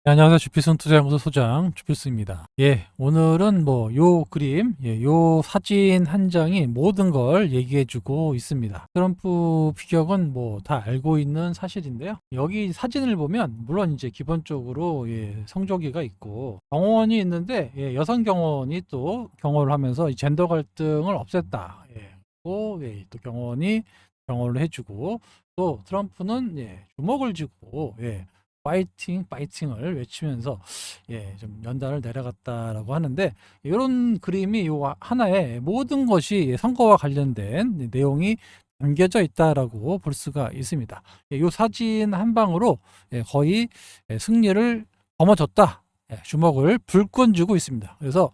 네, 안녕하세요. 주필승 투자연구소 소장 주필승입니다. 오늘은 요 그림, 요 사진 한 장이 모든 걸 얘기해주고 있습니다. 트럼프 피격은 다 알고 있는 사실인데요. 여기 사진을 보면 물론 이제 기본적으로 성조기가 있고 경호원이 있는데 여성 경호원이 또 경호를 하면서 이 젠더 갈등을 없앴다. 또 경호원이 경호를 해주고 또 트럼프는 주먹을 쥐고 파이팅을 외치면서 좀 연단을 내려갔다라고 하는데 이런 그림이 요 하나에 모든 것이 선거와 관련된 내용이 담겨져 있다라고 볼 수가 있습니다. 요 사진 한 방으로 거의 승리를 거머쥐었다. 주먹을 불끈 쥐고 있습니다. 그래서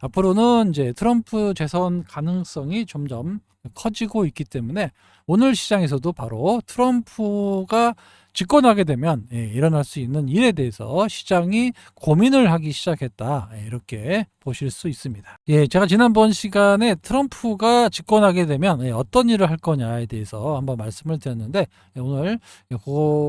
앞으로는 이제 트럼프 재선 가능성이 점점 커지고 있기 때문에 오늘 시장에서도 바로 트럼프가 집권하게 되면 일어날 수 있는 일에 대해서 시장이 고민을 하기 시작했다. 이렇게 보실 수 있습니다. 제가 지난번 시간에 트럼프가 집권하게 되면 어떤 일을 할 거냐에 대해서 한번 말씀을 드렸는데 오늘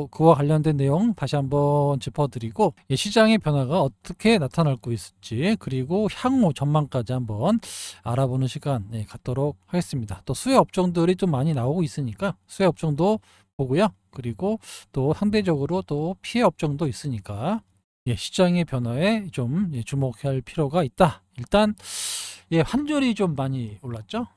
그와 관련된 내용 다시 한번 짚어드리고 시장의 변화가 어떻게 나타날 수 있을지 그리고 향후 전망까지 한번 알아보는 시간 갖도록 하겠습니다. 또 수혜 업종들이 좀 많이 나오고 있으니까 수혜 업종도 보고요. 그리고 또 상대적으로 또 피해 업종도 있으니까 시장의 변화에 좀 주목할 필요가 있다. 일단 환율이 좀 많이 올랐죠.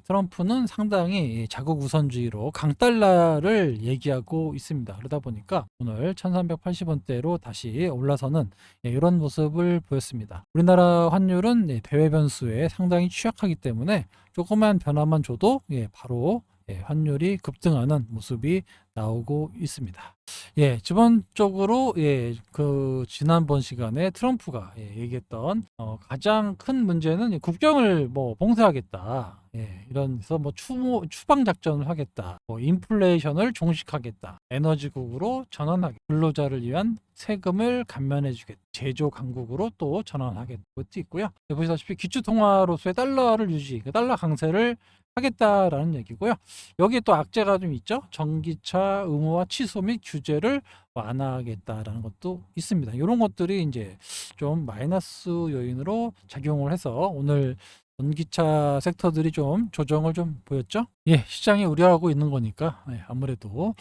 트럼프는 상당히 자국 우선주의로 강달러를 얘기하고 있습니다. 그러다 보니까 오늘 1380원대로 다시 올라서는 이런 모습을 보였습니다. 우리나라 환율은 대외 변수에 상당히 취약하기 때문에 조그만 변화만 줘도 바로 환율이 급등하는 모습이 나오고 있습니다. 기본적으로 그 지난번 시간에 트럼프가 얘기했던 가장 큰 문제는 국경을 봉쇄하겠다. 이런서 추방 작전을 하겠다. 인플레이션을 종식하겠다. 에너지국으로 전환하겠다. 근로자를 위한 세금을 감면해주겠다. 제조 강국으로 또 전환하겠다. 것도 있고요. 보시다시피 기축통화로서의 달러를 유지, 달러 강세를 하겠다라는 얘기고요. 여기에 또 악재가 좀 있죠. 전기차 의무화 취소 및 규제를 완화하겠다라는 것도 있습니다. 이런 것들이 이제 좀 마이너스 요인으로 작용을 해서 오늘 전기차 섹터들이 좀 조정을 좀 보였죠. 시장이 우려하고 있는 거니까 아무래도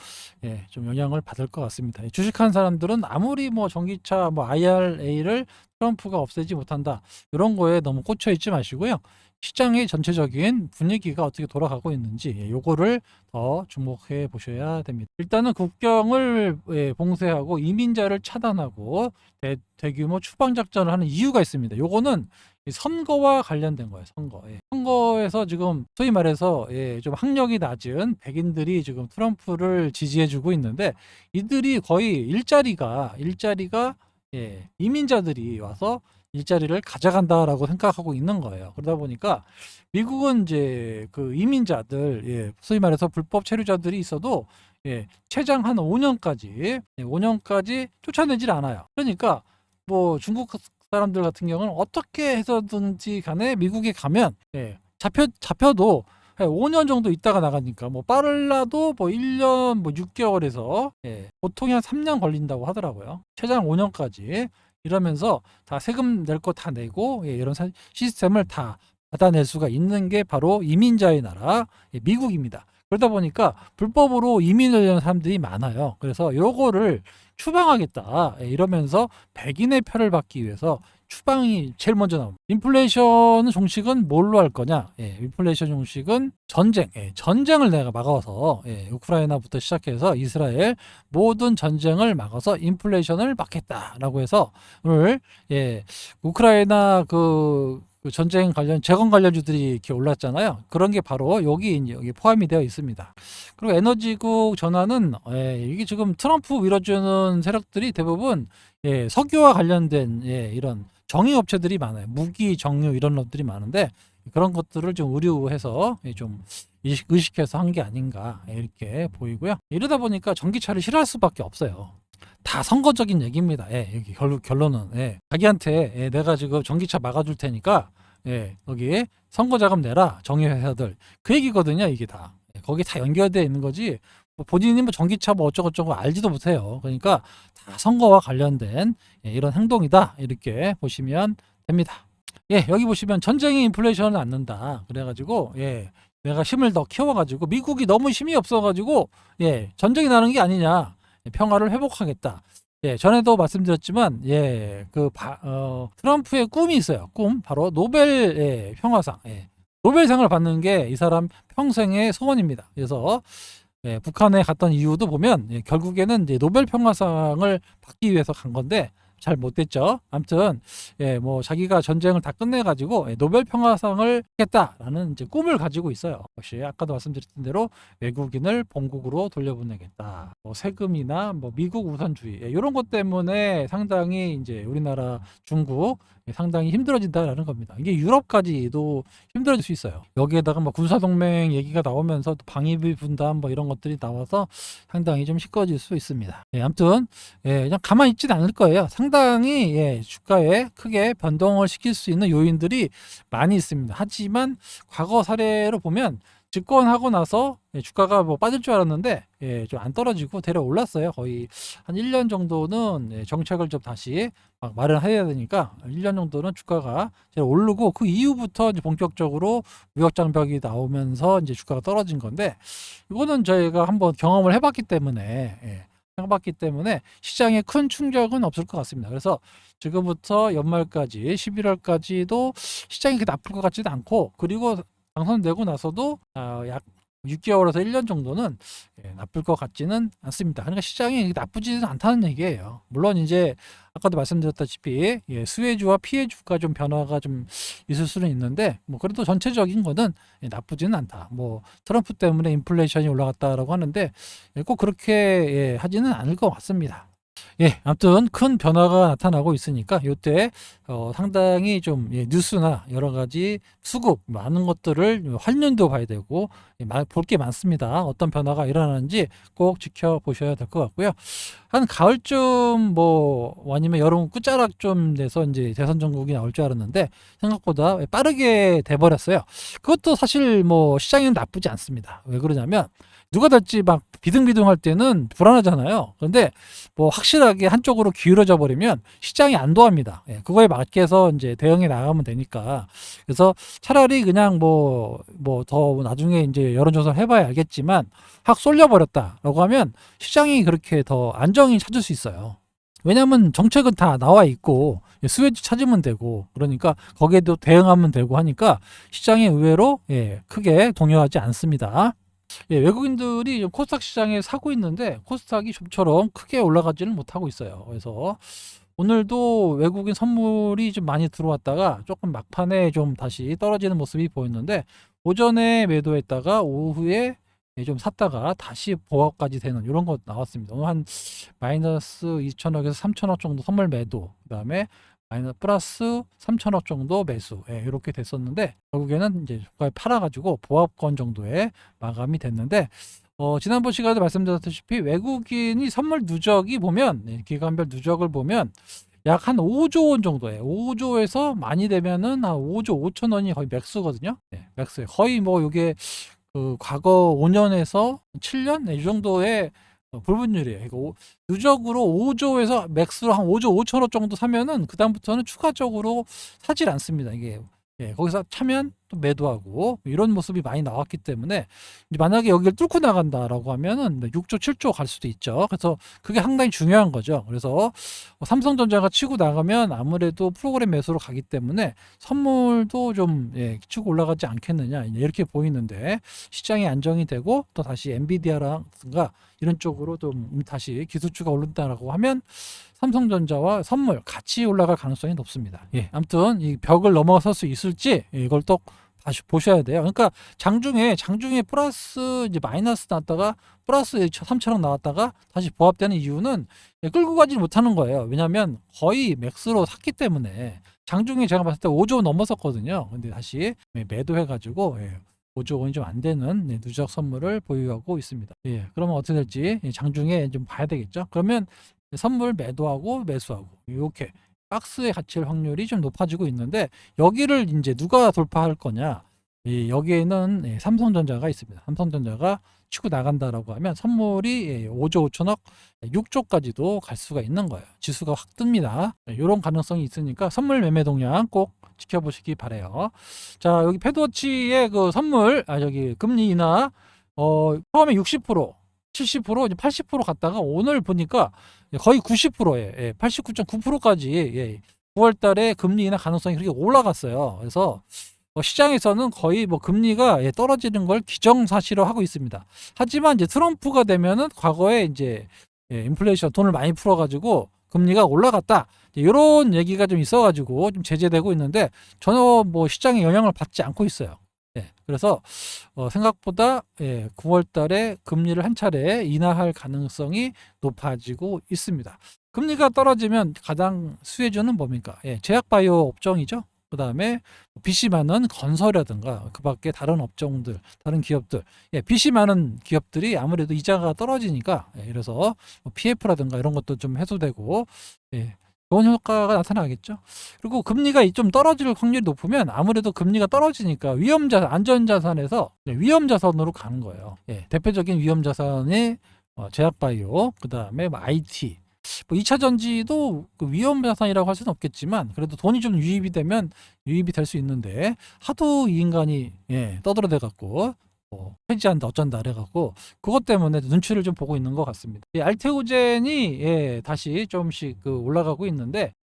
좀 영향을 받을 것 같습니다. 주식한 사람들은 아무리 전기차 IRA를 트럼프가 없애지 못한다 이런 거에 너무 꽂혀 있지 마시고요. 시장의 전체적인 분위기가 어떻게 돌아가고 있는지 요거를 더 주목해 보셔야 됩니다. 일단은 국경을 봉쇄하고 이민자를 차단하고 대규모 추방 작전을 하는 이유가 있습니다. 요거는 선거와 관련된 거예요. 선거에서 지금 소위 말해서 좀 학력이 낮은 백인들이 지금 트럼프를 지지해주고 있는데 이들이 거의 일자리가 이민자들이 와서 일자리를 가져간다라고 생각하고 있는 거예요. 그러다 보니까 미국은 이제 그 이민자들, 소위 말해서 불법 체류자들이 있어도 최장 한 5년까지 쫓아내질 않아요. 그러니까 중국 사람들 같은 경우는 어떻게 해서든지 간에 미국에 가면 잡혀도 5년 정도 있다가 나가니까 빠르라도 1년 6개월에서 보통 한 3년 걸린다고 하더라고요. 최장 5년까지 이러면서 다 세금 낼 거 다 내고 이런 시스템을 다 받아낼 수가 있는 게 바로 이민자의 나라 미국입니다. 그러다 보니까 불법으로 이민을 하는 사람들이 많아요. 그래서 요거를 추방하겠다 이러면서 백인의 표를 받기 위해서 추방이 제일 먼저 나옵니다. 인플레이션 종식은 뭘로 할 거냐? 인플레이션 종식은 전쟁을 내가 막아서 우크라이나부터 시작해서 이스라엘 모든 전쟁을 막아서 인플레이션을 막겠다라고 해서 오늘 우크라이나 그 전쟁 관련 재건 관련주들이 이렇게 올랐잖아요. 그런 게 바로 여기 포함이 되어 있습니다. 그리고 에너지국 전환은 이게 지금 트럼프 밀어주는 세력들이 대부분 석유와 관련된 이런 정유업체들이 많아요. 무기, 정유 이런 것들이 많은데 그런 것들을 좀 의류해서 좀 의식해서 한 게 아닌가 이렇게 보이고요. 이러다 보니까 전기차를 싫어할 수밖에 없어요. 다 선거적인 얘기입니다. 여기 결론은 자기한테 내가 지금 전기차 막아줄 테니까 여기 선거 자금 내라 정유회사들 그 얘기거든요. 이게 다 거기 다 연결되어 있는 거지 뭐 본인이 뭐 전기차 뭐 어쩌고저쩌고 알지도 못해요. 그러니까 다 선거와 관련된 이런 행동이다. 이렇게 보시면 됩니다. 예, 여기 보시면 전쟁이 인플레이션을 낳는다. 그래가지고, 예, 내가 힘을 더 키워가지고, 미국이 너무 힘이 없어가지고, 예, 전쟁이 나는 게 아니냐. 평화를 회복하겠다. 예, 전에도 말씀드렸지만, 예, 트럼프의 꿈이 있어요. 꿈. 바로 노벨, 예, 평화상. 예, 노벨상을 받는 게 이 사람 평생의 소원입니다. 그래서, 예, 북한에 갔던 이유도 보면, 예, 결국에는 이제 노벨 평화상을 받기 위해서 간 건데, 잘 못됐죠. 아무튼 예, 뭐 자기가 전쟁을 다 끝내가지고 노벨 평화상을 하겠다라는 이제 꿈을 가지고 있어요. 역시 아까도 말씀드렸던 대로 외국인을 본국으로 돌려보내겠다. 뭐 세금이나 뭐 미국 우선주의 이런 것 때문에 상당히 이제 우리나라, 중국 상당히 힘들어진다라는 겁니다. 이게 유럽까지도 힘들어질 수 있어요. 여기에다가 뭐 군사동맹 얘기가 나오면서 또 방위비 분담 뭐 이런 것들이 나와서 상당히 좀 시끄러질 수 있습니다. 예, 아무튼 예, 그냥 가만히 있지는 않을 거예요. 상당히 예, 주가에 크게 변동을 시킬 수 있는 요인들이 많이 있습니다. 하지만 과거 사례로 보면 집권하고 나서 예, 주가가 뭐 빠질 줄 알았는데 예, 좀 안 떨어지고 대략 올랐어요. 거의 한 1년 정도는 예, 정책을 좀 다시 막 마련해야 되니까 1년 정도는 주가가 오르고 그 이후부터 이제 본격적으로 무역 장벽이 나오면서 이제 주가가 떨어진 건데 이거는 저희가 한번 경험을 해봤기 때문에 예, 해봤기 때문에 시장에 큰 충격은 없을 것 같습니다. 그래서 지금부터 연말까지 11월까지도 시장이 그렇게 나쁠 것 같지도 않고 그리고 당선되고 나서도 약 6개월에서 1년 정도는 예, 나쁠 것 같지는 않습니다. 그러니까 시장이 나쁘지는 않다는 얘기예요. 물론 이제 아까도 말씀드렸다시피 예, 수혜주와 피해주가 좀 변화가 좀 있을 수는 있는데 뭐 그래도 전체적인 거는 예, 나쁘지는 않다. 뭐 트럼프 때문에 인플레이션이 올라갔다라고 하는데 예, 꼭 그렇게 예, 하지는 않을 것 같습니다. 예, 아무튼 큰 변화가 나타나고 있으니까 이때 상당히 좀 예, 뉴스나 여러 가지 수급 많은 것들을 활용도 봐야 되고 예, 볼 게 많습니다. 어떤 변화가 일어나는지 꼭 지켜보셔야 될 것 같고요. 한 가을쯤 뭐 아니면 여름 끝자락쯤 돼서 이제 대선 전국이 나올 줄 알았는데 생각보다 빠르게 돼버렸어요. 그것도 사실 뭐 시장에는 나쁘지 않습니다. 왜 그러냐면 누가 될지 막 비등비등할 때는 불안하잖아요. 그런데 뭐 확실하게 한쪽으로 기울어져 버리면 시장이 안도합니다. 예, 그거에 맞게서 이제 대응해 나가면 되니까. 그래서 차라리 그냥 뭐 더 나중에 이제 여론조사를 해봐야 알겠지만 확 쏠려버렸다라고 하면 시장이 그렇게 더 안정이 찾을 수 있어요. 왜냐면 정책은 다 나와 있고 수혜주 찾으면 되고 그러니까 거기에도 대응하면 되고 하니까 시장이 의외로 예, 크게 동요하지 않습니다. 예, 외국인들이 코스닥 시장에 사고 있는데 코스닥이 좀처럼 크게 올라가지는 못하고 있어요. 그래서 오늘도 외국인 선물이 좀 많이 들어왔다가 조금 막판에 좀 다시 떨어지는 모습이 보였는데 오전에 매도했다가 오후에 좀 샀다가 다시 보합까지 되는 이런 거 나왔습니다. 오늘 한 마이너스 2천억에서 3천억 정도 선물 매도, 그 다음에 플러스 3천억 정도 매수, 예, 이렇게 됐었는데 결국에는 이제 주가에 팔아가지고 보합권 정도에 마감이 됐는데 지난번 시간에 말씀드렸다시피 외국인이 선물 누적이 보면 기간별 누적을 보면 약 한 5조 원 정도예요. 5조에서 많이 되면은 한 5조 5천 원이 거의 맥스거든요. 네, 맥스. 거의 뭐 이게 그 과거 5년에서 7년 이 정도의 불분율이에요. 그러니까 누적으로 5조에서 맥스로 한 5조 5천원 정도 사면은 그 다음부터는 추가적으로 사질 않습니다. 이게 예, 거기서 차면 또 매도하고 이런 모습이 많이 나왔기 때문에 만약에 여기를 뚫고 나간다라고 하면은 6조 7조 갈 수도 있죠. 그래서 그게 상당히 중요한 거죠. 그래서 삼성전자가 치고 나가면 아무래도 프로그램 매수로 가기 때문에 선물도 좀 예, 치고 올라가지 않겠느냐 이렇게 보이는데 시장이 안정이 되고 또 다시 엔비디아라든가 이런 쪽으로 좀 다시 기술주가 오른다라고 하면 삼성전자와 선물 같이 올라갈 가능성이 높습니다. 예, 아무튼 이 벽을 넘어설 수 있을지 이걸 또 다시 보셔야 돼요. 그러니까 장중에 플러스 이제 마이너스 나왔다가 플러스 3천억 나왔다가 다시 보합되는 이유는 끌고 가지 못하는 거예요. 왜냐하면 거의 맥스로 샀기 때문에 장중에 제가 봤을 때 5조 넘었었거든요. 근데 다시 매도해가지고 5조 원이 좀 안 되는 누적 선물을 보유하고 있습니다. 예, 그러면 어떻게 될지 장중에 좀 봐야 되겠죠. 그러면 선물 매도하고 매수하고 이렇게 박스에 갇힐 확률이 좀 높아지고 있는데 여기를 이제 누가 돌파할 거냐? 여기에는 삼성전자가 있습니다. 삼성전자가 치고 나간다라고 하면 선물이 5조 5천억, 6조까지도 갈 수가 있는 거예요. 지수가 확 뜹니다. 이런 가능성이 있으니까 선물 매매 동향 꼭 지켜보시기 바래요. 자, 여기 패드워치의 그 선물, 여기 금리 인하, 처음에 60%, 70%, 이제 80% 갔다가 오늘 보니까 거의 90%에 89.9%까지 9월 달에 금리 인하 가능성이 그렇게 올라갔어요. 그래서 시장에서는 거의 뭐 금리가 떨어지는 걸 기정사실화하고 있습니다. 하지만 이제 트럼프가 되면은 과거에 이제 인플레이션 돈을 많이 풀어가지고 금리가 올라갔다, 이런 얘기가 좀 있어가지고 좀 제재되고 있는데 전혀 뭐 시장에 영향을 받지 않고 있어요. 그래서 생각보다 9월 달에 금리를 한 차례 인하할 가능성이 높아지고 있습니다. 금리가 떨어지면 가장 수혜주는 뭡니까? 제약바이오 업종이죠. 그 다음에 빚이 많은 건설이라든가 그 밖에 다른 업종들, 다른 기업들, 빚이 많은 기업들이 아무래도 이자가 떨어지니까, 그래서 뭐 PF라든가 이런 것도 좀 해소되고, 좋은 효과가 나타나겠죠. 그리고 금리가 좀 떨어질 확률이 높으면 아무래도 금리가 떨어지니까 위험자산, 안전자산에서 위험자산으로 가는 거예요. 대표적인 위험자산이 제약바이오, 그 다음에 IT, 뭐 2차 전지도 그 위험 자산이라고 할 수는 없겠지만 그래도 돈이 좀 유입이 되면 유입이 될 수 있는데, 하도 이 인간이 떠들어대 갖고 해지한다 어쩐다 그래 갖고 그것 때문에 눈치를 좀 보고 있는 것 같습니다. 알테오젠이 다시 조금씩 그 올라가고 있는데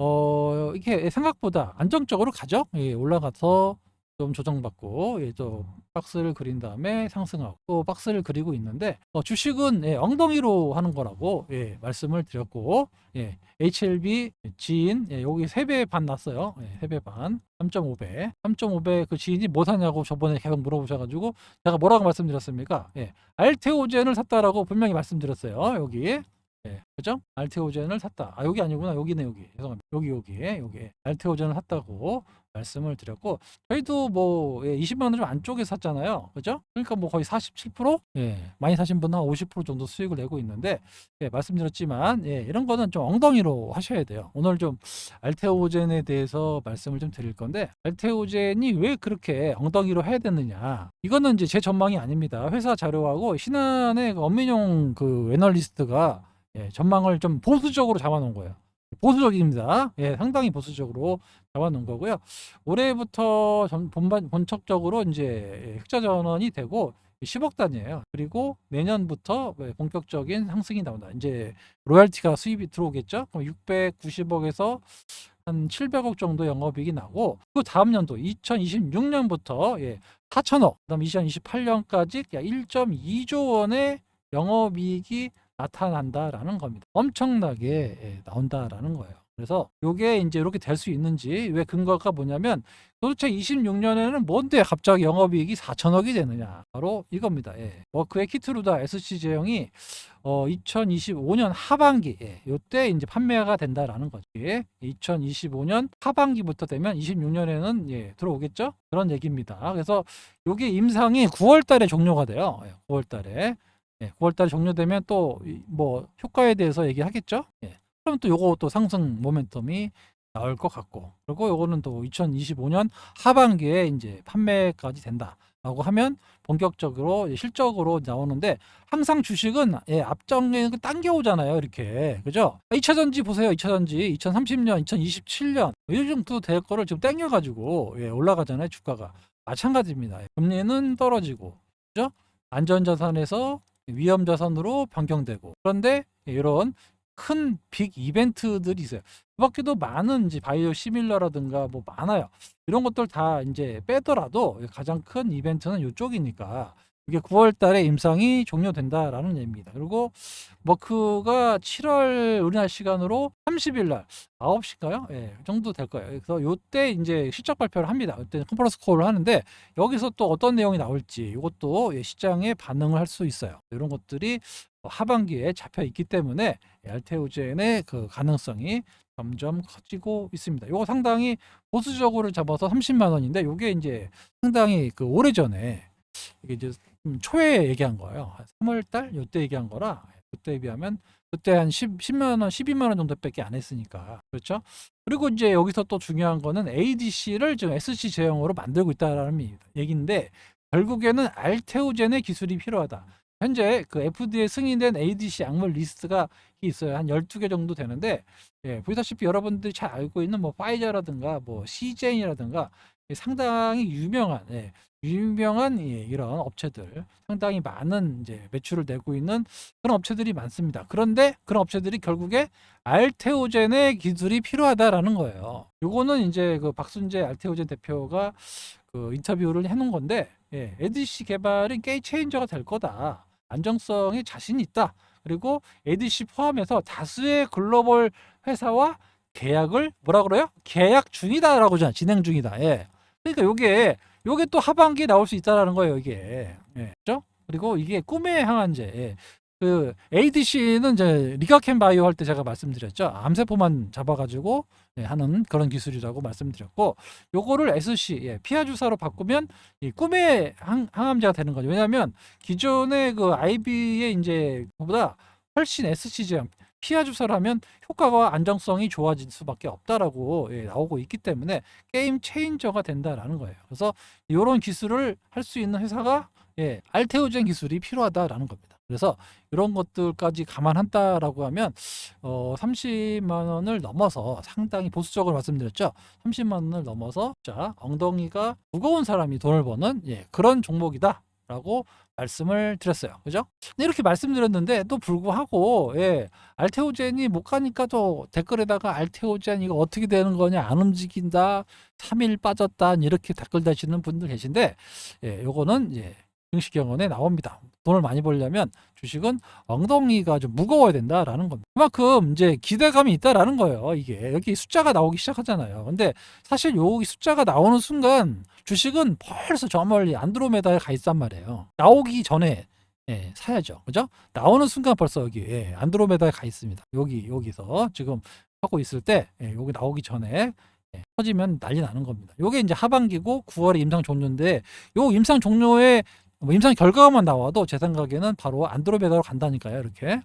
이게 생각보다 안정적으로 가죠. 올라가서 좀 조정받고 또 박스를 그린 다음에 상승하고 또 박스를 그리고 있는데, 주식은 엉덩이로 하는 거라고 말씀을 드렸고, HLB 지인 여기 3배 반 났어요. 3배 반, 3.5배 3.5배 그 지인이 뭐 사냐고 저번에 계속 물어보셔가지고 제가 뭐라고 말씀드렸습니까? 알테오젠을 샀다라고 분명히 말씀드렸어요. 여기 그죠? 알테오젠을 샀다. 여기 아니구나. 여기네. 여기. 죄송합니다. 여기 알테오젠을 샀다고 말씀을 드렸고, 저희도 뭐 20만 원 좀 안쪽에 샀잖아요. 그죠? 그러니까 뭐 거의 47%? 많이 사신 분은 한 50% 정도 수익을 내고 있는데, 말씀드렸지만 이런 거는 좀 엉덩이로 하셔야 돼요. 오늘 좀 알테오젠에 대해서 말씀을 좀 드릴 건데, 알테오젠이 왜 그렇게 엉덩이로 해야 되느냐? 이거는 이제 제 전망이 아닙니다. 회사 자료하고 신한의 그 엄민용 그 애널리스트가 전망을 좀 보수적으로 잡아놓은 거예요. 보수적입니다. 상당히 보수적으로 잡아놓은 거고요. 올해부터 본격적으로 이제 흑자 전환이 되고 10억 단위예요. 그리고 내년부터 본격적인 상승이 나온다. 이제 로열티가 수입이 들어오겠죠. 그럼 690억에서 한 700억 정도 영업이익이 나고, 그 다음 연도 2026년부터 4천억, 그다음 2028년까지 1.2조 원의 영업이익이 나타난다라는 겁니다. 엄청나게 나온다라는 거예요. 그래서 이게 이제 이렇게 될 수 있는지, 왜 근거가 뭐냐면 도대체 26년에는 뭔데 갑자기 영업이익이 4천억이 되느냐, 바로 이겁니다. 워크의 키트루다 SC제형이 2025년 하반기 요때 이제 판매가 된다라는 거지. 2025년 하반기부터 되면 26년에는 들어오겠죠? 그런 얘기입니다. 그래서 요게 임상이 9월 달에 종료가 돼요. 9월 달에. 9월 달에 종료되면 또 뭐 효과에 대해서 얘기하겠죠? 그럼 또 요거 또 상승 모멘텀이 나올 것 같고, 그리고 요거는 또 2025년 하반기에 이제 판매까지 된다라고 하면 본격적으로 실적으로 나오는데, 항상 주식은 앞정에 당겨오잖아요. 이렇게. 그죠? 2차 전지 보세요. 2차 전지 2030년, 2027년 이 정도 될 거를 지금 당겨가지고 올라가잖아요. 주가가. 마찬가지입니다. 금리는 떨어지고, 그죠? 안전자산에서 위험자산으로 변경되고, 그런데 이런 큰 빅 이벤트들이 있어요. 그 밖에도 많은 이제 바이오 시밀러라든가 뭐 많아요. 이런 것들 다 이제 빼더라도 가장 큰 이벤트는 이쪽이니까, 이게 9월 달에 임상이 종료된다라는 얘기입니다. 그리고 머크가 7월 우리나라 시간으로 30일 날 9시인가요? 그 정도 될 거예요. 그래서 요때 이제 실적 발표를 합니다. 그때 컨퍼런스 콜을 하는데, 여기서 또 어떤 내용이 나올지 이것도 시장에 반응을 할 수 있어요. 이런 것들이 하반기에 잡혀 있기 때문에 알테오젠의 그 가능성이 점점 커지고 있습니다. 이거 상당히 보수적으로 잡아서 30만 원인데, 이게 이제 상당히 그 오래전에 이게 이제 초에 얘기한 거예요. 3월 달 요때 얘기한 거라, 그때에 비하면 그때 한 10만 원, 12만 원 정도밖에 안 했으니까. 그렇죠? 그리고 이제 여기서 또 중요한 거는 ADC를 지금 SC 제형으로 만들고 있다라는 얘기인데, 결국에는 알테오젠의 기술이 필요하다. 현재 그 FDA 승인된 ADC 약물 리스트가 있어요. 한 12개 정도 되는데, 예, 보시다시피 여러분들이 잘 알고 있는 뭐 파이저라든가 뭐 시젠이라든가 상당히 유명한 이런 업체들, 상당히 많은 이제 매출을 내고 있는 그런 업체들이 많습니다. 그런데 그런 업체들이 결국에 알테오젠의 기술이 필요하다라는 거예요. 요거는 이제 그 박순재 알테오젠 대표가 그 인터뷰를 해놓은 건데, 예, ADC 개발은 게임 체인저가 될 거다. 안정성에 자신 있다. 그리고 ADC 포함해서 다수의 글로벌 회사와 계약을 뭐라 그래요? 계약 중이다라고 하잖아. 진행 중이다. 예. 그러니까 요게 또 하반기에 나올 수 있다라는 거예요, 이게. 예. 그죠? 그리고 이게 꿈의 항암제. 예. 그 ADC는 이제 리가켄 바이오 할 때 제가 말씀드렸죠. 암세포만 잡아가지고 하는 그런 기술이라고 말씀드렸고, 요거를 SC 피하 주사로 바꾸면 이 꿈의 항암제가 되는 거죠. 왜냐하면 기존의 그 IB의 이제 그보다 훨씬 SC 제형 피하 주사를 하면 효과와 안정성이 좋아질 수밖에 없다라고 나오고 있기 때문에 게임 체인저가 된다라는 거예요. 그래서 이런 기술을 할 수 있는 회사가 알테오젠 기술이 필요하다라는 겁니다. 그래서 이런 것들까지 감안한다라고 하면 30만 원을 넘어서, 상당히 보수적으로 말씀드렸죠. 30만 원을 넘어서 자 엉덩이가 무거운 사람이 돈을 버는 그런 종목이다라고 말씀을 드렸어요. 그죠? 근데 이렇게 말씀드렸는데 또 불구하고 알테오젠이 못 가니까 또 댓글에다가 알테오젠 이거 어떻게 되는 거냐, 안 움직인다, 3일 빠졌다, 이렇게 댓글 다시는 분들 계신데, 요거는 증시경원에 나옵니다. 돈을 많이 벌려면 주식은 엉덩이가 좀 무거워야 된다라는 겁니다. 그만큼 이제 기대감이 있다라는 거예요. 이게 여기 숫자가 나오기 시작하잖아요. 근데 사실 여기 숫자가 나오는 순간 주식은 벌써 저 멀리 안드로메다에 가 있단 말이에요. 나오기 전에 사야죠. 그죠? 나오는 순간 벌써 여기 안드로메다에 가 있습니다. 여기서 지금 하고 있을 때 여기 나오기 전에 터지면 난리 나는 겁니다. 요게 이제 하반기고 9월에 임상 종료인데, 요 임상 종료에 뭐 임상 결과만 나와도 제 생각에는 바로 안드로메다로 간다니까요. 이렇게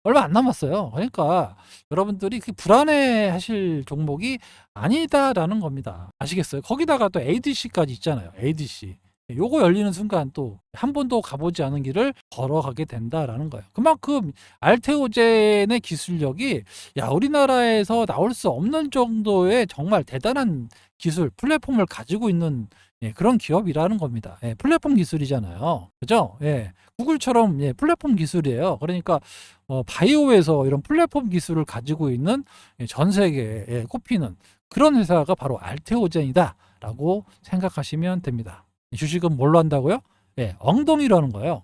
얼마 안 남았어요. 그러니까 여러분들이 불안해 하실 종목이 아니다라는 겁니다. 아시겠어요? 거기다가 또 ADC까지 있잖아요. ADC 요거 열리는 순간 또 한 번도 가보지 않은 길을 걸어가게 된다라는 거예요. 그만큼 알테오젠의 기술력이 우리나라에서 나올 수 없는 정도의 정말 대단한 기술 플랫폼을 가지고 있는 그런 기업이라는 겁니다. 플랫폼 기술이잖아요. 그죠? 구글처럼 플랫폼 기술이에요. 그러니까 바이오에서 이런 플랫폼 기술을 가지고 있는 전 세계에 꼽히는 그런 회사가 바로 알테오젠이다라고 생각하시면 됩니다. 주식은 뭘로 한다고요? 엉덩이로 하는 거예요.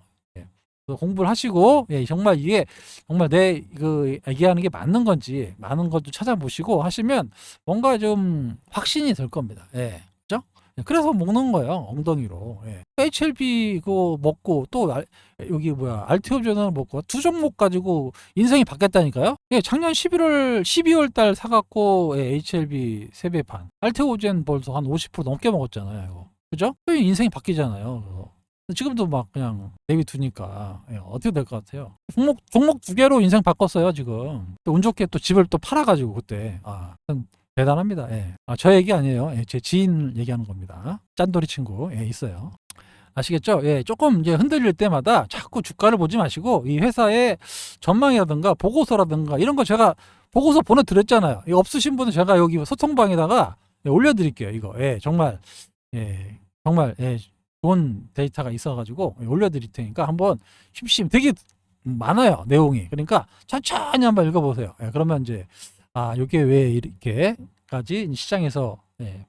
공부를 하시고 정말 이게 정말 내 얘기하는 게 맞는 건지 많은 것도 찾아보시고 하시면 뭔가 좀 확신이 될 겁니다. 그죠? 그래서 먹는 거예요, 엉덩이로. HLB 그거 먹고 또 여기 알테오젠을 먹고 두 종목 가지고 인생이 바뀌었다니까요. 작년 12월 달 사갖고 HLB 3배 알테오젠 벌써 한 50% 넘게 먹었잖아요. 이거. 그죠? 인생이 바뀌잖아요. 지금도 막 그냥 내비두니까 어떻게 될 것 같아요? 종목 2개로 인생 바꿨어요 지금. 운 좋게 또 집을 또 팔아가지고 그때 대단합니다. 저 얘기 아니에요. 제 지인 얘기하는 겁니다. 짠돌이 친구 있어요. 아시겠죠? 조금 이제 흔들릴 때마다 자꾸 주가를 보지 마시고 이 회사의 전망이라든가 보고서라든가 이런 거 제가 보고서 보내드렸잖아요. 이거 없으신 분은 제가 여기 소통방에다가 올려드릴게요. 이거 정말 정말 좋은 데이터가 있어가지고 올려드릴 테니까 한번 심심 되게 많아요 내용이. 그러니까 천천히 한번 읽어보세요. 그러면 이제 이게 왜 이렇게까지 시장에서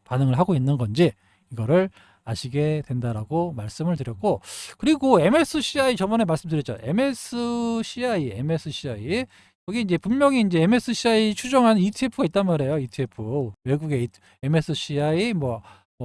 반응을 하고 있는 건지 이거를 아시게 된다라고 말씀을 드렸고, 그리고 MSCI 저번에 말씀드렸죠. MSCI 여기 이제 분명히 이제 MSCI 추정하는 ETF가 있단 말이에요. ETF 외국의 MSCI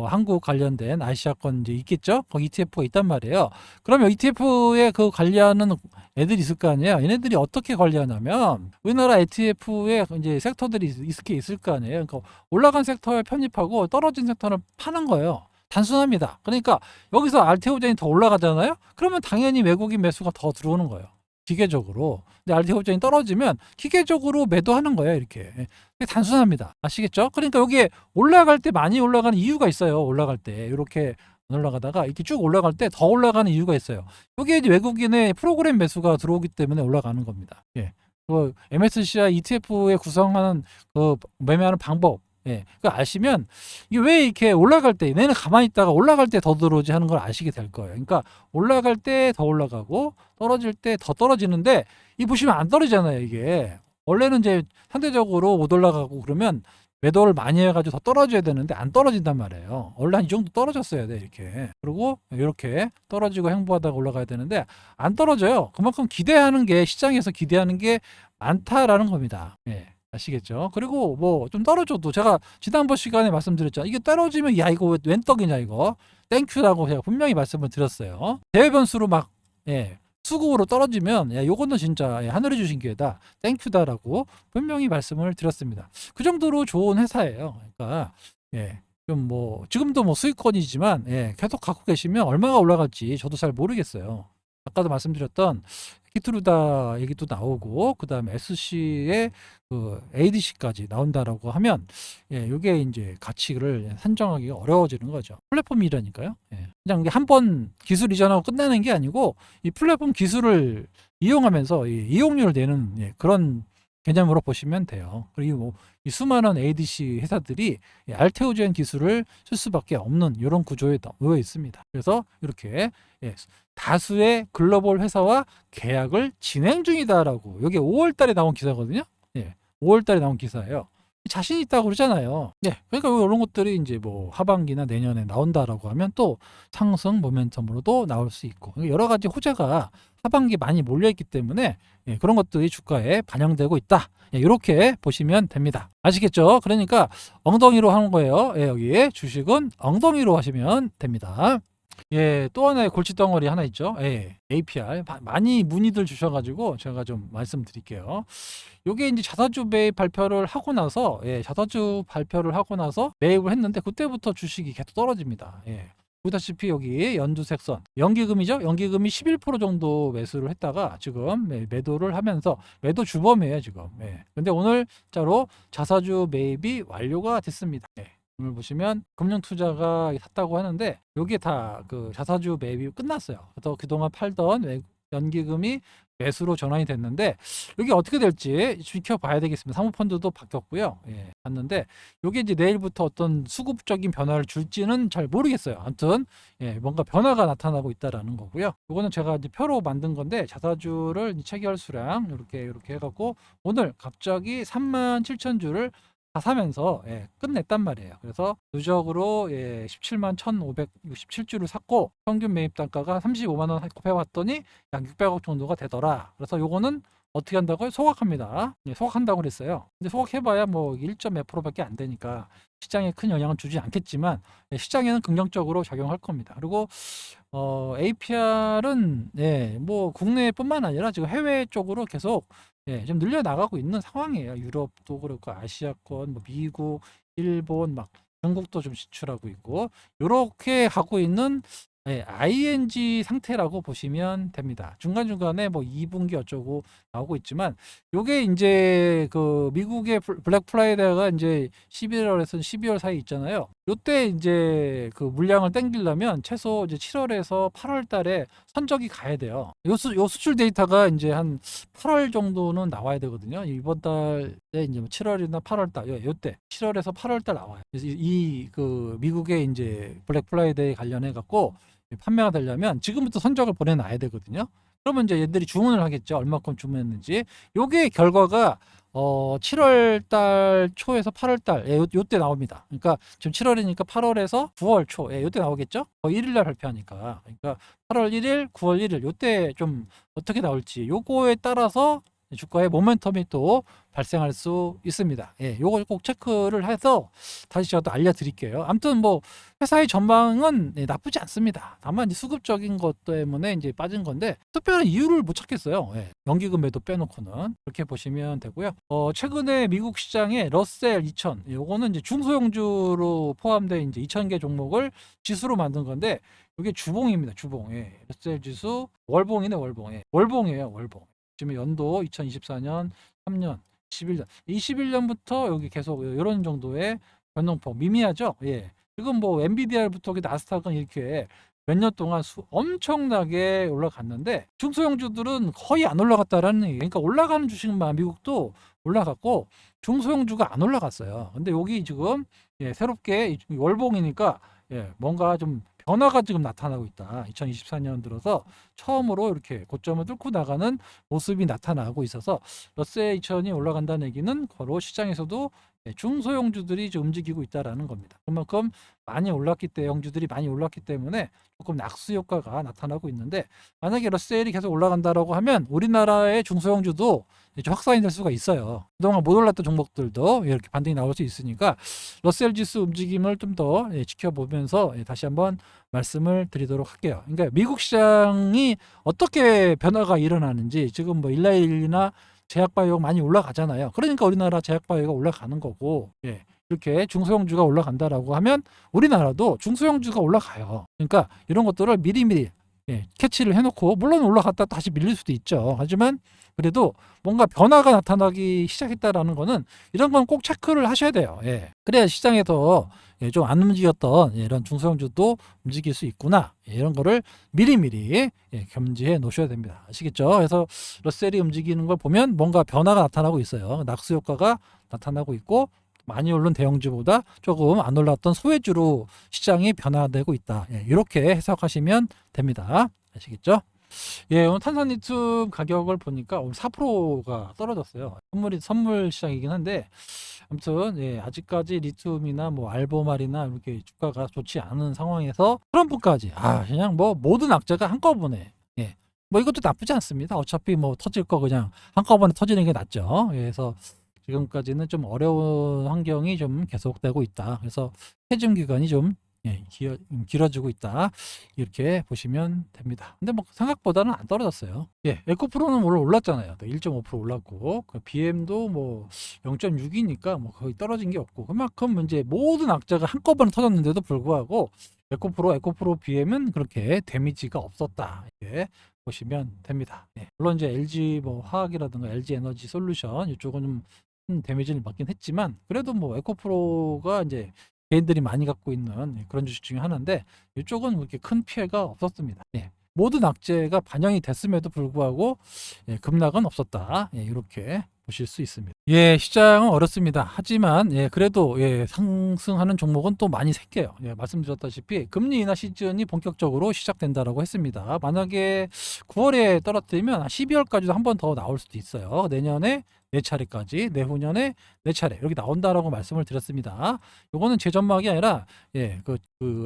한국 관련된 아시아권 이제 있겠죠? 거기 ETF가 있단 말이에요. 그러면 ETF에 그 관리하는 애들이 있을 거 아니에요? 얘네들이 어떻게 관리하냐면 우리나라 ETF에 이제 섹터들이 있을 거 아니에요? 그러니까 올라간 섹터에 편입하고 떨어진 섹터를 파는 거예요. 단순합니다. 그러니까 여기서 알테오젠이 더 올라가잖아요? 그러면 당연히 외국인 매수가 더 들어오는 거예요. 기계적으로. 근데 RTO 입장이 떨어지면 기계적으로 매도하는 거예요. 이렇게. 되게 단순합니다. 아시겠죠? 그러니까 여기에 올라갈 때 많이 올라가는 이유가 있어요. 올라갈 때 이렇게 안 올라가다가 이렇게 쭉 올라갈 때 더 올라가는 이유가 있어요. 여기에 이제 외국인의 프로그램 매수가 들어오기 때문에 올라가는 겁니다. 예. 그 MSCI ETF에 구성하는 그 매매하는 방법, 예, 그거 아시면 이게 왜 이렇게 올라갈 때 얘는 가만히 있다가 올라갈 때 더 들어오지 하는 걸 아시게 될 거예요. 그러니까 올라갈 때 더 올라가고 떨어질 때 더 떨어지는데 이 보시면 안 떨어지잖아요. 이게 원래는 이제 상대적으로 못 올라가고 그러면 매도를 많이 해가지고 더 떨어져야 되는데 안 떨어진단 말이에요. 원래 한 이 정도 떨어졌어야 돼 이렇게. 그리고 이렇게 떨어지고 횡보하다가 올라가야 되는데 안 떨어져요. 그만큼 기대하는 게 시장에서 기대하는 게 많다라는 겁니다. 예. 아시겠죠? 그리고 뭐 좀 떨어져도 제가 지난번 시간에 말씀드렸잖아요. 이게 떨어지면 야 이거 웬 떡이냐 이거 땡큐라고 제가 분명히 말씀을 드렸어요. 대회 변수로 막 예, 수급으로 떨어지면 야 요거는 진짜 예, 하늘이 주신 기회다 땡큐다라고 분명히 말씀을 드렸습니다. 그 정도로 좋은 회사예요. 그러니까 예, 좀 뭐 지금도 뭐 수익권이지만 예, 계속 갖고 계시면 얼마가 올라갈지 저도 잘 모르겠어요. 아까도 말씀드렸던 키트루다 얘기도 나오고 그다음에 SC의 그 ADC까지 나온다라고 하면 예, 요게 이제 가치를 산정하기가 어려워지는 거죠. 플랫폼이라니까요. 예. 그냥 한 번 기술 이전하고 끝나는 게 아니고 이 플랫폼 기술을 이용하면서 이 이용료를 내는 예, 그런 개념으로 보시면 돼요. 그리고 뭐 이 수많은 ADC 회사들이 알테오젠 기술을 쓸 수밖에 없는 이런 구조에 놓여 있습니다. 그래서 이렇게 예, 다수의 글로벌 회사와 계약을 진행 중이다라고 여기 5월 달에 나온 기사거든요. 예. 5월 달에 나온 기사예요. 자신 있다고 그러잖아요. 예. 그러니까 이런 것들이 이제 뭐 하반기나 내년에 나온다라고 하면 또 상승 모멘텀으로도 나올 수 있고 여러 가지 호재가 하반기 많이 몰려 있기 때문에 예, 그런 것들이 주가에 반영되고 있다. 예, 이렇게 보시면 됩니다. 아시겠죠? 그러니까 엉덩이로 하는 거예요. 예, 여기 주식은 엉덩이로 하시면 됩니다. 예, 또 하나의 골칫덩어리 하나 있죠. 예, APR. 많이 문의들 주셔가지고 제가 좀 말씀드릴게요. 요게 이제 자사주 매입 발표를 하고 나서, 예, 자사주 발표를 하고 나서 매입을 했는데 그때부터 주식이 계속 떨어집니다. 예. 보다시피 여기 연두색선, 연기금이죠. 연기금이 11% 정도 매수를 했다가 지금 매도를 하면서 매도 주범이에요 지금. 예. 근데 오늘자로 자사주 매입이 완료가 됐습니다. 예. 오늘 보시면 금융투자가 샀다고 하는데 여기에 다 그 자사주 매입이 끝났어요. 그래서 그동안 팔던 연기금이 매수로 전환이 됐는데 여기 어떻게 될지 지켜봐야 되겠습니다. 사모펀드도 바뀌었고요. 예, 봤는데 이게 이제 내일부터 어떤 수급적인 변화를 줄지는 잘 모르겠어요. 아무튼 예, 뭔가 변화가 나타나고 있다라는 거고요. 이거는 제가 이제 표로 만든 건데 자사주를 체결 수량 이렇게 해갖고 오늘 갑자기 37,000주를 다 사면서 예, 끝냈단 말이에요. 그래서 누적으로 예, 17만 1,567주를 샀고 평균 매입 단가가 35만 원 해봤더니 약 600억 정도가 되더라. 그래서 요거는 어떻게 한다고요? 소각합니다. 예, 소각한다고 그랬어요. 근데 소각해봐야 뭐 1점 몇 프로밖에 안 되니까 시장에 큰 영향을 주지 않겠지만 예, 시장에는 긍정적으로 작용할 겁니다. 그리고 APR은 예, 뭐 국내뿐만 아니라 지금 해외 쪽으로 계속 예, 좀 늘려나가고 있는 상황이에요. 유럽도 그렇고 아시아권, 뭐 미국, 일본, 막 중국도 좀 진출하고 있고 요렇게 하고 있는 예, ING 상태라고 보시면 됩니다. 중간중간에 뭐 2분기 어쩌고 나오고 있지만 요게 이제 그 미국의 블랙 프라이데이가 이제 11월에서 12월 사이 있잖아요. 요때 이제 그 물량을 땡기려면 최소 이제 7월에서 8월 달에 선적이 가야 돼요. 요 수출 데이터가 이제 한 8월 정도는 나와야 되거든요. 이번 달에 이제 7월이나 8월 달, 요때 7월에서 8월 달 나와요. 그래서 이 그 미국의 이제 블랙 프라이데이 관련해 갖고 판매가 되려면 지금부터 선적을 보내놔야 되거든요. 그러면 이제 얘들이 주문을 하겠죠. 얼마큼 주문했는지. 요게 결과가 7월 달 초에서 8월 달 요때 나옵니다. 그러니까 지금 7월이니까 8월에서 9월 초 요때 나오겠죠. 1일 날 발표하니까. 그러니까 8월 1일, 9월 1일 요때 좀 어떻게 나올지 요거에 따라서 주가의 모멘텀이 또 발생할 수 있습니다. 예, 요걸 꼭 체크를 해서 다시 제가 또 알려드릴게요. 아무튼 뭐 회사의 전망은 예, 나쁘지 않습니다. 다만 이제 수급적인 것 때문에 이제 빠진 건데 특별한 이유를 못 찾겠어요. 예, 연기금 매도 빼놓고는 그렇게 보시면 되고요. 최근에 미국 시장에 러셀 2000 요거는 이제 중소형주로 포함된 이제 2000개 종목을 지수로 만든 건데 이게 주봉입니다. 주봉. 예, 러셀 지수 월봉이네 월봉. 예, 월봉이에요 월봉. 지금 연도 2024년, 3년, 21년, 21년부터 여기 계속 이런 정도의 변동폭 미미하죠. 예. 지금 뭐 엔비디아부터 나스닥은 이렇게 몇 년 동안 엄청나게 올라갔는데 중소형주들은 거의 안 올라갔다라는 얘기. 그러니까 올라가는 주식만 미국도 올라갔고 중소형주가 안 올라갔어요. 근데 여기 지금 새롭게 월봉이니까 뭔가 좀 변화가 지금 나타나고 있다. 2024년 들어서 처음으로 이렇게 고점을 뚫고 나가는 모습이 나타나고 있어서 러셀 2000이 올라간다는 얘기는 바로 시장에서도 중소형주들이 좀 움직이고 있다라는 겁니다. 그만큼 많이 올랐기 때문에 형주들이 많이 올랐기 때문에 조금 낙수 효과가 나타나고 있는데 만약에 러셀이 계속 올라간다라고 하면 우리나라의 중소형주도 좀 확산이 될 수가 있어요. 그동안 못 올랐던 종목들도 이렇게 반등이 나올 수 있으니까 러셀 지수 움직임을 좀 더 지켜보면서 다시 한번 말씀을 드리도록 할게요. 그러니까 미국 시장이 어떻게 변화가 일어나는지 지금 뭐 일라일이나 제약바이오가 많이 올라가잖아요. 그러니까 우리나라 제약바이오가 올라가는 거고, 이렇게 중소형주가 올라간다라고 하면 우리나라도 중소형주가 올라가요. 그러니까 이런 것들을 미리미리 캐치를 해놓고 물론 올라갔다 다시 밀릴 수도 있죠. 하지만 그래도 뭔가 변화가 나타나기 시작했다라는 거는 이런 건 꼭 체크를 하셔야 돼요. 그래야 시장에서 좀 안 움직였던 이런 중소형주도 움직일 수 있구나. 이런 거를 미리미리 겸지해 놓으셔야 됩니다. 아시겠죠? 그래서 러셀이 움직이는 걸 보면 뭔가 변화가 나타나고 있어요. 낙수 효과가 나타나고 있고 많이 오른 대형주보다 조금 안 올랐던 소외주로 시장이 변화되고 있다. 이렇게 해석하시면 됩니다. 아시겠죠? 오늘 탄산 리튬 가격을 보니까 오늘 4%가 떨어졌어요. 선물 시장이긴 한데 아무튼 아직까지 리튬이나 뭐 알보말이나 이렇게 주가가 좋지 않은 상황에서 트럼프까지 그냥 뭐 모든 악재가 한꺼번에 뭐 이것도 나쁘지 않습니다. 어차피 뭐 터질 거 그냥 한꺼번에 터지는 게 낫죠. 그래서 지금까지는 좀 어려운 환경이 좀 계속되고 있다. 그래서 해증 기간이 좀 길어지고 있다. 이렇게 보시면 됩니다. 근데 뭐 생각보다는 안 떨어졌어요. 에코프로는 원래 올랐잖아요. 1.5% 올랐고 BM도 뭐 0.6이니까 뭐 거의 떨어진 게 없고 그만큼 이제 모든 악재가 한꺼번에 터졌는데도 불구하고 에코프로 BM은 그렇게 데미지가 없었다. 이렇게 보시면 됩니다. 물론 이제 LG 뭐 화학이라든가 LG 에너지 솔루션 이쪽은 좀 큰 데미지를 받긴 했지만 그래도 뭐 에코프로가 이제 개인들이 많이 갖고 있는 그런 주식 중에 하나인데 이쪽은 그렇게 큰 피해가 없었습니다. 모든 악재가 반영이 됐음에도 불구하고 급락은 없었다. 이렇게 보실 수 있습니다. 시장은 어렵습니다. 하지만 그래도 상승하는 종목은 또 많이 생겨요. 말씀드렸다시피 금리 인하 시즌이 본격적으로 시작된다라고 했습니다. 만약에 9월에 떨어뜨리면 12월까지도 한 번 더 나올 수도 있어요. 내년에 4차례까지, 내후년에 4차례 이렇게 나온다라고 말씀을 드렸습니다. 요거는 제 전망이 아니라 그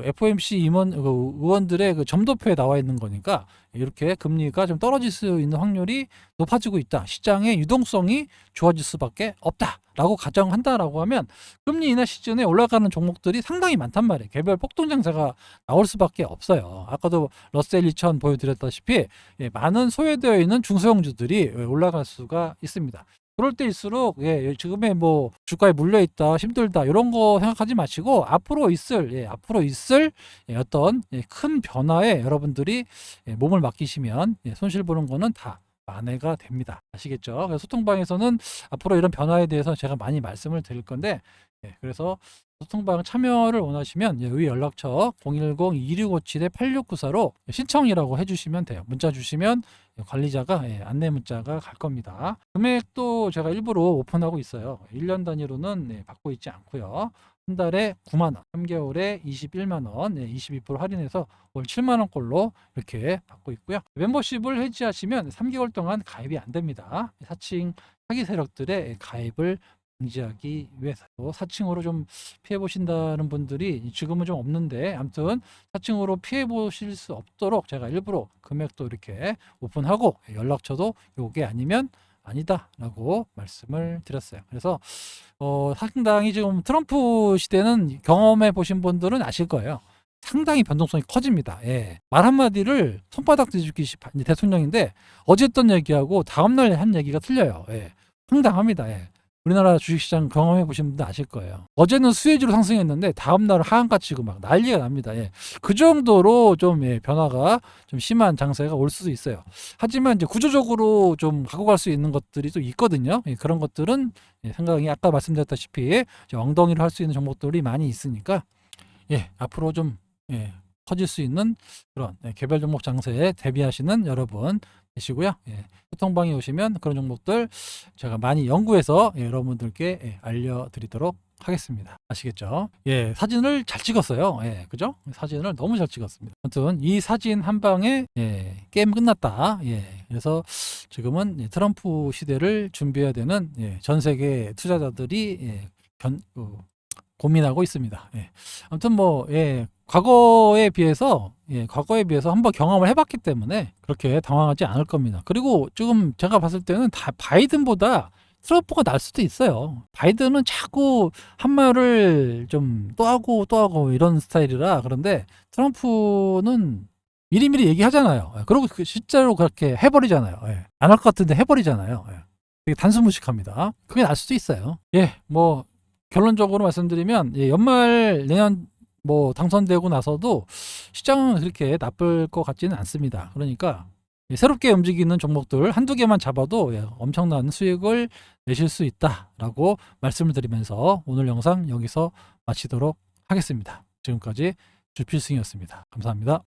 FOMC 의원들의 그 점도표에 나와 있는 거니까 이렇게 금리가 좀 떨어질 수 있는 확률이 높아지고 있다. 시장의 유동성이 좋아질 수밖에 없다라고 가정한다라고 하면 금리 인하 시즌에 올라가는 종목들이 상당히 많단 말이에요. 개별 폭등 장세가 나올 수밖에 없어요. 아까도 러셀 2000 보여드렸다시피 많은 소외되어 있는 중소형주들이 올라갈 수가 있습니다. 그럴 때일수록 지금의 뭐 주가에 물려있다 힘들다 이런 거 생각하지 마시고 앞으로 있을 어떤 큰 변화에 여러분들이 몸을 맡기시면 손실 보는 거는 다 만회가 됩니다. 아시겠죠? 그래서 소통방에서는 앞으로 이런 변화에 대해서 제가 많이 말씀을 드릴 건데 그래서 소통방 참여를 원하시면 위 연락처 010-2657-8694로 신청이라고 해주시면 돼요. 문자 주시면 관리자가 안내 문자가 갈 겁니다. 금액도 제가 일부러 오픈하고 있어요. 1년 단위로는 받고 있지 않고요. 한 달에 9만 원, 3개월에 21만 원, 22% 할인해서 월 7만 원꼴로 이렇게 받고 있고요. 멤버십을 해지하시면 3개월 동안 가입이 안 됩니다. 사칭 사기 세력들의 가입을 방지하기 위해서 사칭으로 좀 피해 보신다는 분들이 지금은 좀 없는데 아무튼 사칭으로 피해 보실 수 없도록 제가 일부러 금액도 이렇게 오픈하고 연락처도 요게 아니면 아니다라고 말씀을 드렸어요. 그래서 상당히 지금 트럼프 시대는 경험해 보신 분들은 아실 거예요. 상당히 변동성이 커집니다. 말 한마디를 손바닥 뒤집기 대통령인데 어제 했던 얘기하고 다음날 한 얘기가 틀려요. 황당합니다. 우리나라 주식시장 경험해 보신 분들 아실 거예요. 어제는 수혜주로 상승했는데 다음날 하한가 치고 막 난리가 납니다. 예. 그 정도로 좀 변화가 좀 심한 장세가 올 수도 있어요. 하지만 이제 구조적으로 좀 갖고 갈 수 있는 것들이 또 있거든요. 예, 그런 것들은 생각이 아까 말씀드렸다시피 이제 엉덩이로 할 수 있는 종목들이 많이 있으니까 앞으로 좀 커질 수 있는 그런 개별 종목 장세에 대비하시는 여러분 되시고요. 소통방에 오시면 그런 종목들 제가 많이 연구해서 여러분들께 알려드리도록 하겠습니다. 아시겠죠? 사진을 잘 찍었어요. 그죠? 사진을 너무 잘 찍었습니다. 아무튼 이 사진 한 방에 게임 끝났다. 그래서 지금은 트럼프 시대를 준비해야 되는 전 세계 투자자들이 고민하고 있습니다. 아무튼 과거에 비해서 한번 경험을 해봤기 때문에 그렇게 당황하지 않을 겁니다. 그리고 지금 제가 봤을 때는 다 바이든보다 트럼프가 날 수도 있어요. 바이든은 자꾸 한 말을 좀 또 하고 이런 스타일이라. 그런데 트럼프는 미리미리 얘기하잖아요. 그리고 실제로 그렇게 해버리잖아요. 안 할 것 같은데 해버리잖아요. 되게 단순무식합니다. 그게 날 수도 있어요. 결론적으로 말씀드리면 연말 내년 당선되고 나서도 시장은 그렇게 나쁠 것 같지는 않습니다. 그러니까 새롭게 움직이는 종목들 한두 개만 잡아도 엄청난 수익을 내실 수 있다라고 말씀을 드리면서 오늘 영상 여기서 마치도록 하겠습니다. 지금까지 주필승이었습니다. 감사합니다.